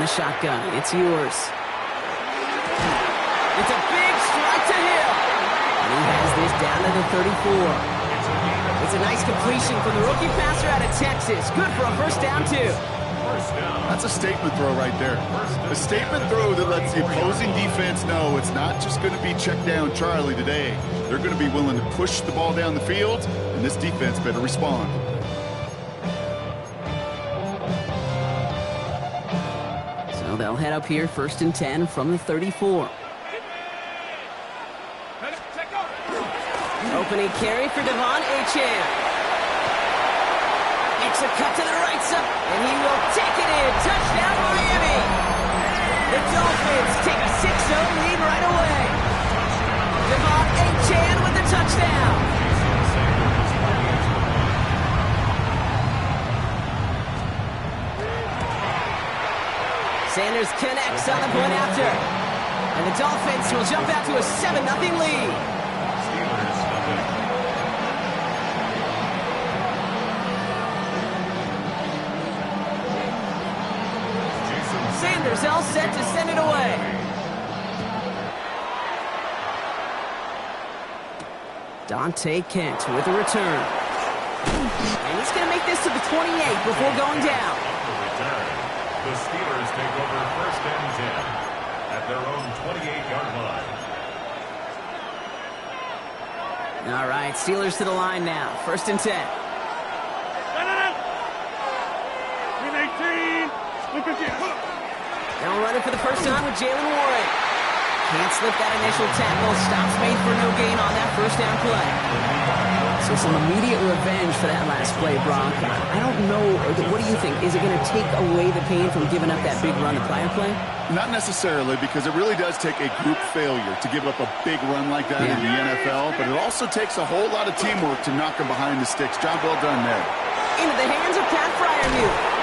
the shotgun. It's yours. It's a big strike to Hill. And he has this down to the 34. It's a nice completion from the rookie passer out of Texas. Good for a first down, too. That's a statement throw right there. A statement throw that lets the opposing defense know it's not just going to be check down Charlie today. They're going to be willing to push the ball down the field, and this defense better respond. So they'll head up here, 1st and 10 from the 34. Opening carry for Devon Achane. It's a cut to the right side, and he will take it in. Touchdown, Miami. The Dolphins take a 6-0 lead right away. Devon Achane with the touchdown. Sanders connects on the point after. And the Dolphins will jump out to a 7-0 lead. Sanders all set to send it away. Dante Kent with a return. And he's going to make this to the 28 before going down. The Steelers take over 1st and 10 at their own 28-yard line. All right, Steelers to the line now. 1st and 10. Now running for the first time with Jalen Warren. Can't slip that initial tackle. Stops made for no gain on that first down play. So some immediate revenge for that last play, Brock. I don't know. What do you think? Is it going to take away the pain from giving up that big run the prior play? Not necessarily, because it really does take a group failure to give up a big run like that in the NFL, but it also takes a whole lot of teamwork to knock him behind the sticks. Job well done there. Into the hands of Pat Fryermuth.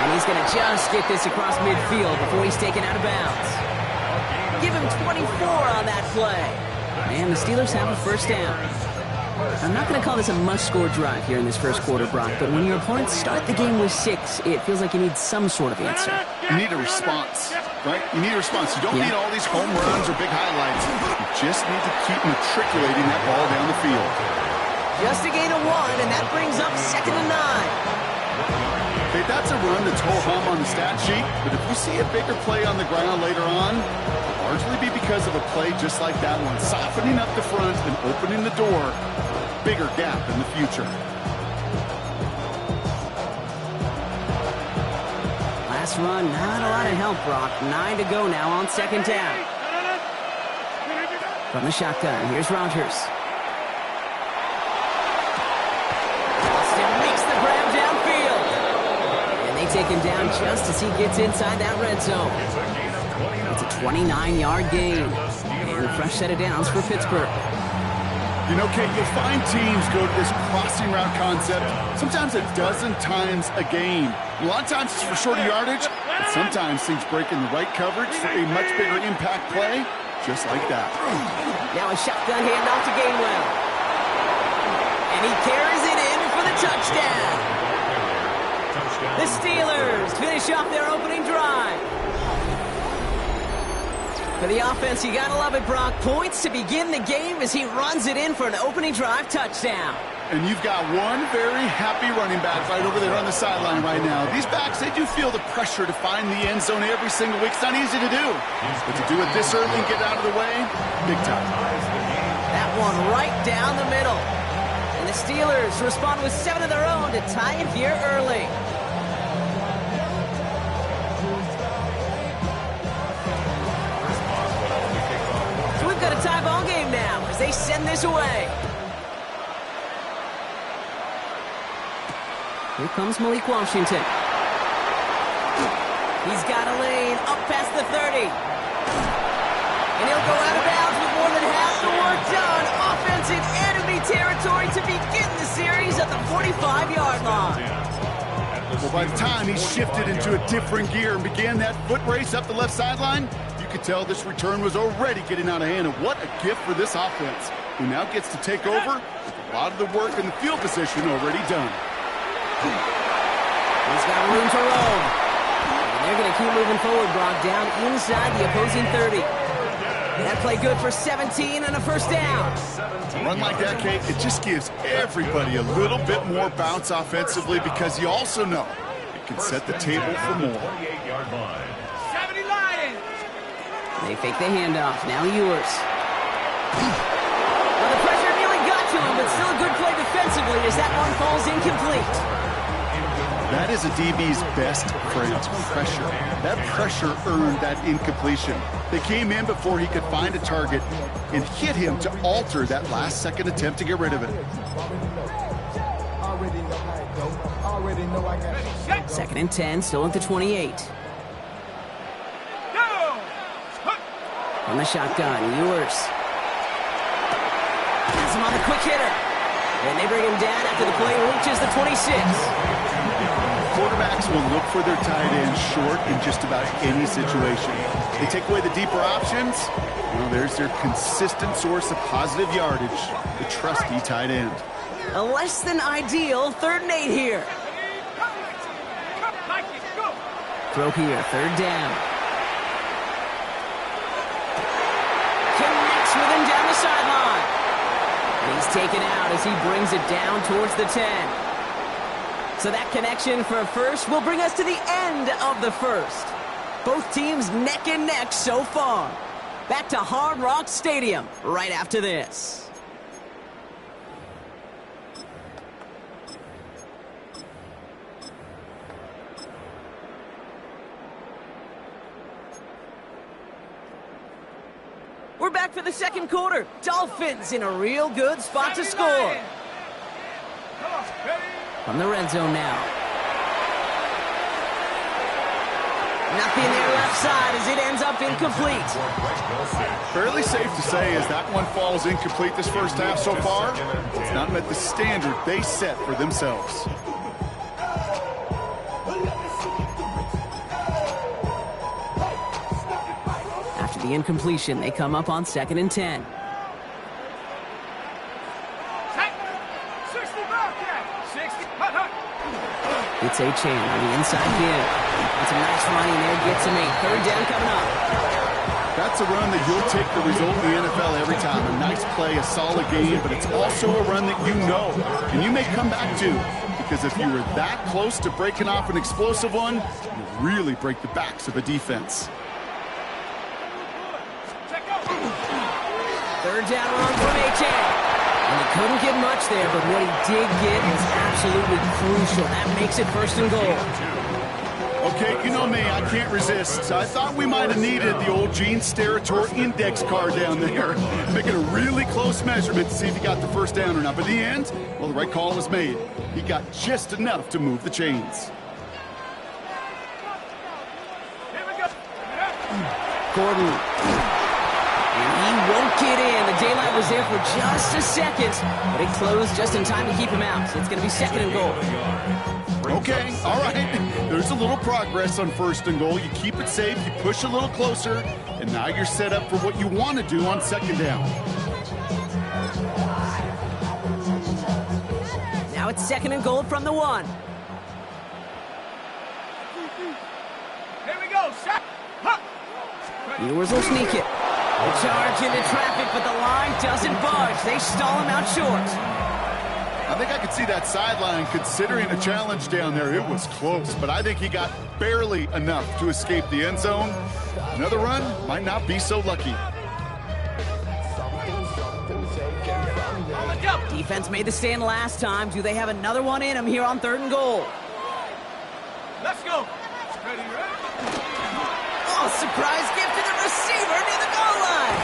And he's going to just get this across midfield before he's taken out of bounds. Give him 24 on that play. And the Steelers have a first down. I'm not going to call this a must-score drive here in this first quarter, Brock, but when your opponents start the game with 6, it feels like you need some sort of answer. You need a response, right? You need a response. You don't need all these home runs or big highlights. You just need to keep matriculating that ball down the field. Just a gain of 1, and that brings up 2nd and 9. Okay, that's a run that's ho-hum on the stat sheet, but if you see a bigger play on the ground later on, it'll largely be because of a play just like that one, softening up the front and opening the door, bigger gap in the future. Last run, not a lot of help, Brock. 9 to go now on 2nd down. From the shotgun, here's Rodgers. Take him down just as he gets inside that red zone. It's a 29-yard gain. And a fresh set of downs for Pittsburgh. You know, Kate, you'll find teams go to this crossing route concept sometimes a dozen times a game. A lot of times it's for shorter yardage, but sometimes things break in the right coverage for a much bigger impact play, just like that. Now a shotgun handoff to Gainwell. And he carries it in for the touchdown. The Steelers finish off their opening drive. For the offense, you gotta love it, Brock. Points to begin the game as he runs it in for an opening drive touchdown. And you've got one very happy running back right over there on the sideline right now. These backs, they do feel the pressure to find the end zone every single week. It's not easy to do. But to do it this early and get out of the way, big time. That one right down the middle. And the Steelers respond with 7 of their own to tie it here early. Got a tie ball game now as they send this away. Here comes Malik Washington. He's got a lane up past the 30. And he'll go out of bounds with more than half the work done. Offensive enemy territory to begin the series at the 45-yard line. Well, by the time he shifted into a different gear and began that foot race up the left sideline, you could tell this return was already getting out of hand. And what a gift for this offense, who now gets to take over with a lot of the work in the field position already done. He's got room to roam. They're going to keep moving forward, Brock, down inside the opposing 30. That play good for 17 and a first down. A run like that, Kate, it just gives everybody a little bit more bounce offensively because you also know it can set the table for more. They fake the handoff. Now Ewers. Well, the pressure nearly got to him, but still a good play defensively as that one falls incomplete. That is a DB's best friend, pressure. That pressure earned that incompletion. They came in before he could find a target and hit him to alter that last-second attempt to get rid of it. Second and 10, still at the 28. From the shotgun, Ewers. Has him on the quick hitter. And they bring him down after the play reaches the 26. Quarterbacks will look for their tight end short in just about any situation. They take away the deeper options. Well, there's their consistent source of positive yardage, the trusty tight end. A less than ideal 3rd and 8 here. Throw here, 3rd down. Connects with him down the sideline. And he's taken out as he brings it down towards the 10. So that connection for a first will bring us to the end of the first. Both teams neck and neck so far. Back to Hard Rock Stadium right after this. We're back for the second quarter. Dolphins in a real good spot to score. From the red zone now. Nothing there left side as it ends up incomplete. Fairly safe to say as that one falls incomplete this first half so far, it's not met the standard they set for themselves. After the incompletion, they come up on 2nd and 10. It's A-Chain on the inside here. It's a nice running there, gets him 8. 3rd down coming up. That's a run that you'll take the result in the NFL every time. A nice play, a solid game, but it's also a run that you know and you may come back to, because if you were that close to breaking off an explosive one, you really break the backs of a defense. 3rd down run from A-Chain. And he couldn't get much there, but what he did get is absolutely crucial. That makes it 1st and goal. Okay, you know me, I can't resist. I thought we might have needed the old Gene Steratore index card down there, making a really close measurement to see if he got the first down or not. But in the end, well, the right call was made. He got just enough to move the chains. Gordon. And he won't get in. The daylight was there for just a second, but it closed just in time to keep him out. So it's going to be 2nd and goal. Okay, all right. There's a little progress on 1st and goal. You keep it safe, you push a little closer, and now you're set up for what you want to do on 2nd down. Now it's 2nd and goal from the 1. Here we go, shot. Ewers will sneak it. The charge into traffic, but the line doesn't budge. They stall him out short. I think I could see that sideline considering a challenge down there. It was close, but I think he got barely enough to escape the end zone. Another run might not be so lucky. Defense made the stand last time. Do they have another one in them here on 3rd and goal? Let's go. Ready, ready? Oh, surprise gift to the receiver near the goal line.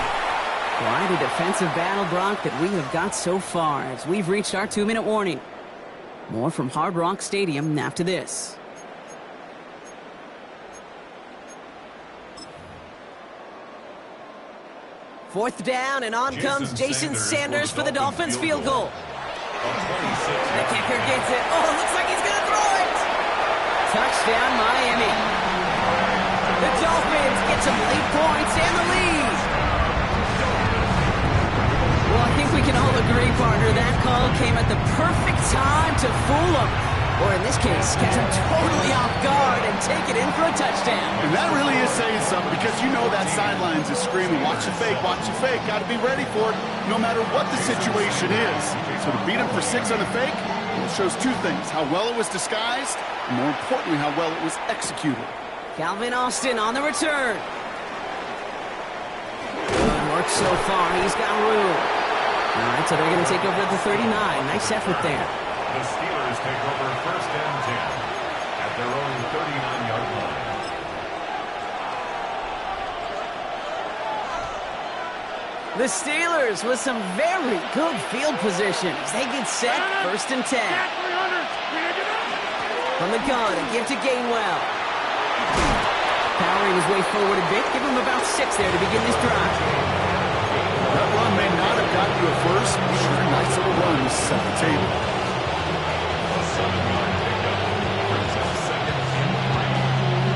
Quite a defensive battle, Brock, that we have got so far as we've reached our 2-minute warning. More from Hard Rock Stadium after this. Fourth down, and on comes Jason Sanders for the Dolphins field goal. The kicker gets it. Oh, looks like he's going to throw it. Touchdown, Miami. The Dolphins get some late points and the lead. Well, I think we can all agree, partner, that call came at the perfect time to fool them. Or in this case, catch him totally off guard and take it in for a touchdown. And that really is saying something because you know that sidelines is screaming, watch your fake, got to be ready for it no matter what the situation is. So to beat him for 6 on the fake, it shows two things, how well it was disguised, and more importantly, how well it was executed. Calvin Austin on the return. Good work so far, he's got room. All right, so they're going to take over at the 39. Nice effort there. The Steelers take over first and 10 at their own 39-yard line. The Steelers with some very good field positions. They get set, first and 10. From the gun, a give to Gainwell. Powering his way forward a bit, give him about 6 there to begin this drive. That run may not have gotten you at first, but sure, nice little run to set the table. A 7-yard pickup brings up second and 3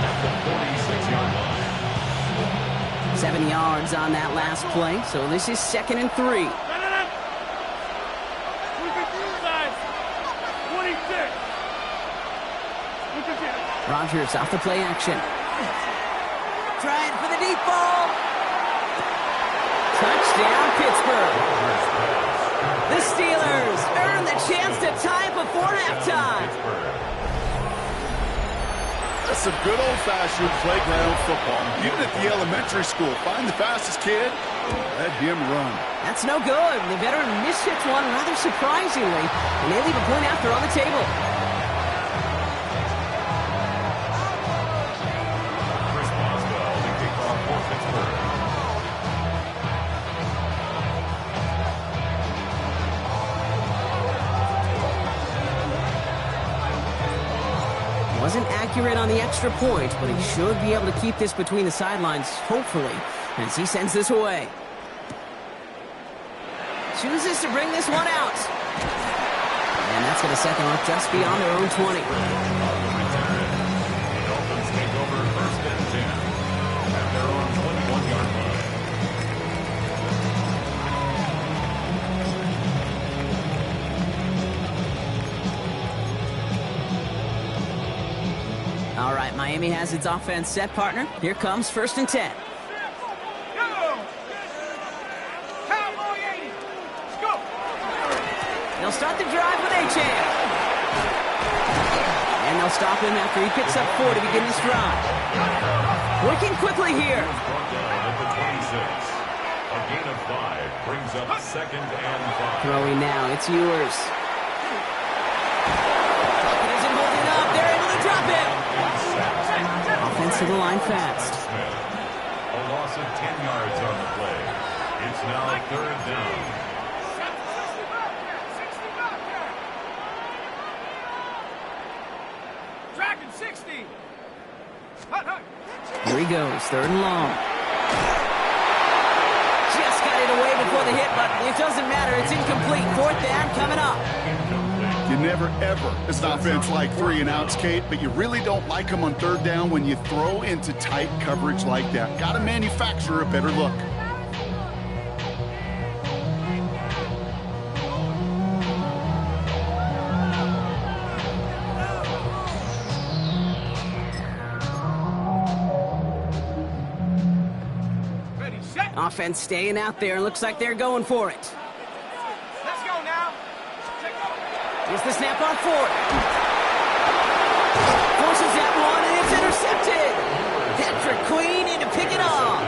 at the 46-yard line. 7 yards on that last play, so this is second and 3. Rodgers off the play action. Trying for the deep ball. Touchdown, Pittsburgh. The Steelers earn the chance to tie it before halftime. That's some good old-fashioned playground football. Even at the elementary school, find the fastest kid, let him run. That's no good. The veteran mishits one rather surprisingly, and they leave a point after on the table. Wasn't accurate on the extra point, but he should be able to keep this between the sidelines, hopefully, as he sends this away. Chooses to bring this one out. And that's going to set them up just beyond their own 20. The Dolphins take over first and 10 at their own 21-yard line. All right, Miami has its offense set, partner. Here comes first and 10. They'll start the drive with Achane. And they'll stop him after he picks up 4 to begin this drive. Working quickly here. Brought down at the 26. A gain of 5 brings up second and 5. Throwing now, it's yours. It isn't holding up. They're able to drop him. Offense to the line fast. A loss of 10 yards on the play. It's now third down. Tracking 60. Here he goes, third and long. Just got it away before the hit, but it doesn't matter. It's incomplete. Fourth down coming up. You never, ever, as an offense, like 3 and outs, Kate, but you really don't like them on third down when you throw into tight coverage like that. Got to manufacture a better look. Offense staying out there. Looks like they're going for it. Let's go now. Here's the snap on 4. Forces that one, and it's intercepted. Patrick Queen in to pick it off.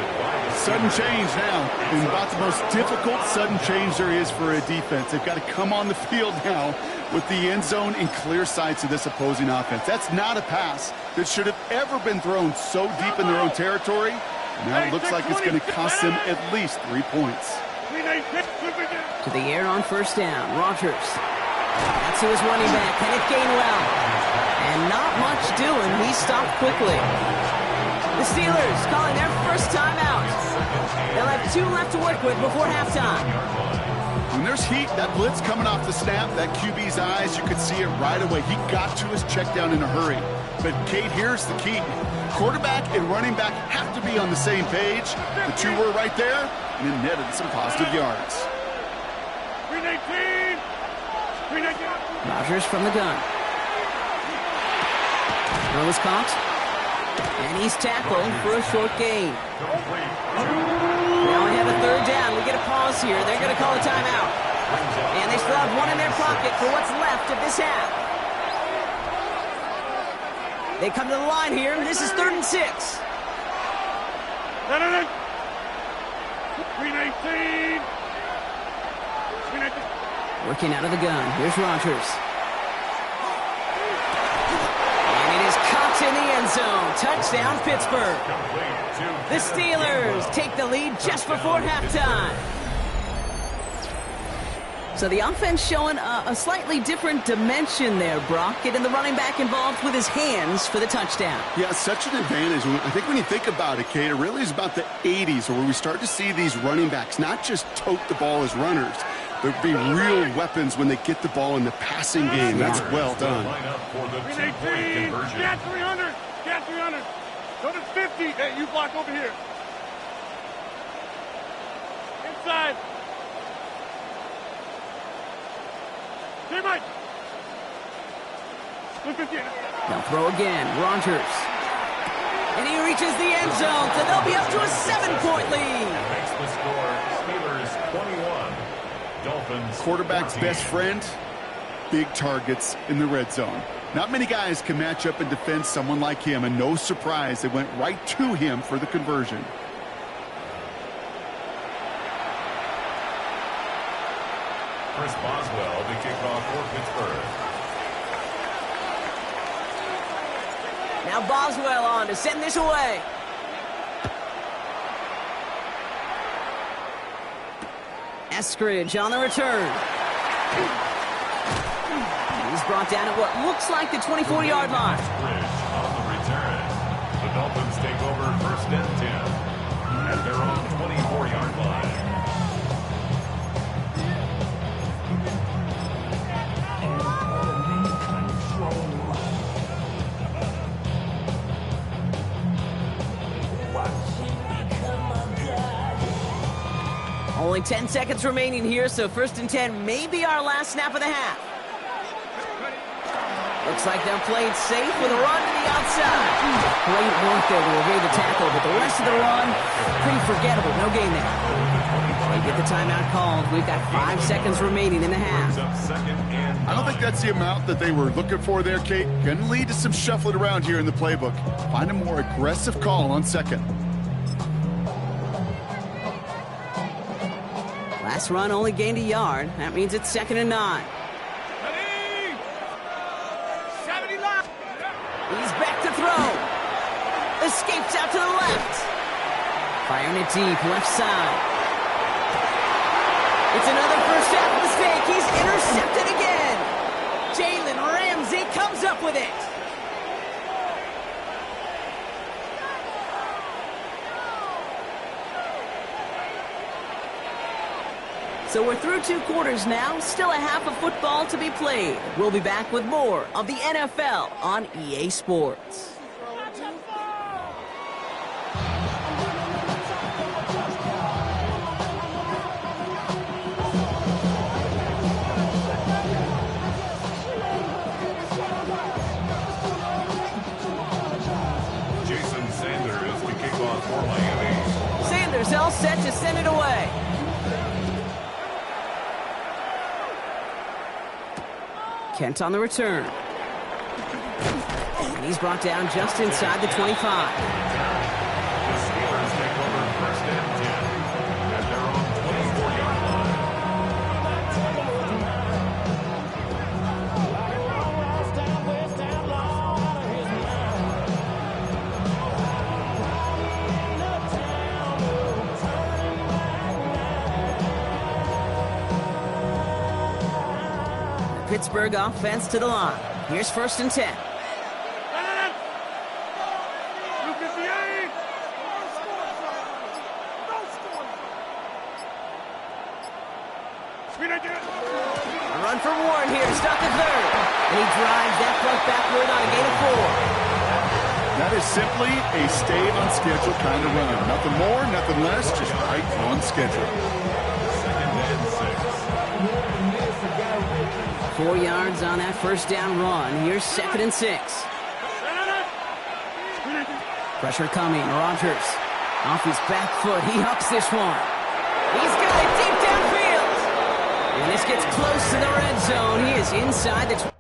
Sudden change now. And about the most difficult sudden change there is for a defense. They've got to come on the field now with the end zone in clear sights of this opposing offense. That's not a pass that should have ever been thrown so deep in their own territory. Now it looks like it's going to cost them at least 3 points. To the air on first down. Rodgers. That's who is running back. Kenneth Gainwell. And not much doing. He stopped quickly. The Steelers calling their first timeout. They'll have 2 left to work with before halftime. When there's heat, that blitz coming off the snap, that QB's eyes, you could see it right away. He got to his check down in a hurry. But, Kate, here's the key. Quarterback and running back have to be on the same page. The 2 were right there, and it netted some positive yards. Rodgers from the gun. Throw is caught. And he's tackled for a short gain. Now we have a third down. We get a pause here. They're going to call a timeout. And they still have one in their pocket for what's left of this half. They come to the line here. This is 3rd and 6. 319. Working out of the gun. Here's Rodgers. And it is caught in the end zone. Touchdown, Pittsburgh. The Steelers take the lead just before halftime. So the offense showing a slightly different dimension there, Brock. Getting the running back involved with his hands for the touchdown. Yeah, such an advantage. I think when you think about it, Kate, it really is about the 80s where we start to see these running backs not just tote the ball as runners, but be real weapons when they get the ball in the passing game. That's well done. 318. Get 300. Get 300. Go to 50. Hey, you block over here. Inside. Hey, Mike. They'll throw again. Rodgers. And he reaches the end zone, so they'll be up to a 7-point lead. Makes the score. Steelers 21. Dolphins. Quarterback's 14. best friend, big targets in the red zone. Not many guys can match up and defend someone like him, and no surprise, they went right to him for the conversion. Chris Boswell, the kickoff for Pittsburgh. Now Boswell on to send this away. Eskridge on the return. He's brought down at what looks like the 24-yard line. Eskridge on the return. The Dolphins take over 1st and 10 at their own 24-yard line. Only 10 seconds remaining here, so 1st and 10 may be our last snap of the half. Looks like they're playing safe with a run to the outside. Great work there to evade the tackle, but the rest of the run, pretty forgettable. No gain there. They get the timeout called. We've got 5 seconds remaining in the half. I don't think that's the amount that they were looking for there, Kate. Going to lead to some shuffling around here in the playbook. Find a more aggressive call on 2nd. Last run only gained a yard. That means it's 2nd and 9. He's back to throw. Escapes out to the left. Firing it deep, left side. It's another first half mistake. He's intercepted again. Jalen Ramsey comes up with it. So we're through 2 quarters now. Still a half of football to be played. We'll be back with more of the NFL on EA Sports. Jason Sanders to kick off for Miami. Sanders all set to send it away. Kent on the return. And he's brought down just inside the 25. The Steelers take over 1st and 10 at their own 24-yard line. Pittsburgh offense to the line. Here's 1st and 10. A run for Warren here to stop the 3rd. And he drives that front backward on a gain of 4. That is simply a stay on schedule kind of run. Nothing more, nothing less, just right on schedule. 2nd and 6. 4 yards on that first down run. Here's 2nd and 6. Pressure coming. Rodgers off his back foot. He hucks this one. He's got it deep downfield. And this gets close to the red zone. He is inside the